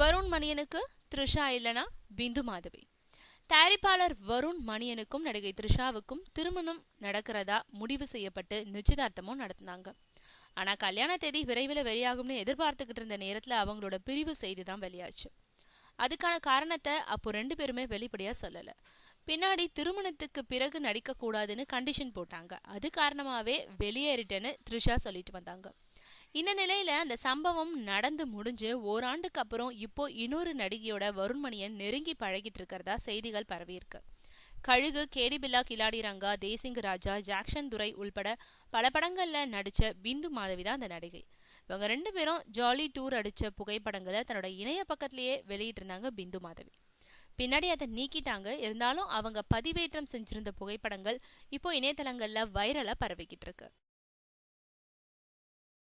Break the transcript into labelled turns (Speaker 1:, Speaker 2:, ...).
Speaker 1: வருண் மணியனுக்கு த்ரிஷா இல்லனா பிந்து மாதவி. தயாரிப்பாளர் வருண் மணியனுக்கும் நடிகை த்ரிஷாவுக்கும் திருமணம் நடக்கிறதா முடிவு செய்யப்பட்டு நிச்சயதார்த்தமும் நடத்தினாங்க. ஆனா கல்யாண தேதி விரைவில் வெளியாகும்னு எதிர்பார்த்துக்கிட்டு இருந்த நேரத்துல அவங்களோட பிரிவு செய்தி தான் வெளியாச்சு. அதுக்கான காரணத்தை அப்போ 2 பேருமே வெளிப்படையா சொல்லல. பின்னாடி திருமணத்துக்கு பிறகு நடிக்க கூடாதுன்னு கண்டிஷன் போட்டாங்க. அது காரணமாவே வெளியேறிட்டேன்னு த்ரிஷா சொல்லிட்டு வந்தாங்க. இந்த நிலையில அந்த சம்பவம் நடந்து முடிஞ்சு ஓராண்டுக்கு அப்புறம் இப்போ இன்னொரு நடிகையோட வருண்மணியன் நெருங்கி பழகிட்டு இருக்கிறதா செய்திகள் பரவியிருக்கு. கழுகு, கேடி பில்லா கிலாடி ரங்கா, தேசிங்கு ராஜா, ஜாக்சன் துரை உள்பட பல படங்கள்ல நடிச்ச பிந்து மாதவி தான் அந்த நடிகை. இவங்க 2 பேரும் ஜாலி டூர் அடிச்ச புகைப்படங்களை தன்னோட இணைய பக்கத்திலேயே வெளியிட்டு இருந்தாங்க பிந்து மாதவி. பின்னாடி அதை நீக்கிட்டாங்க. இருந்தாலும் அவங்க பதிவேற்றம் செஞ்சிருந்த புகைப்படங்கள் இப்போ இணையதளங்கள்ல வைரலா பரவிக்கிட்டு இருக்கு.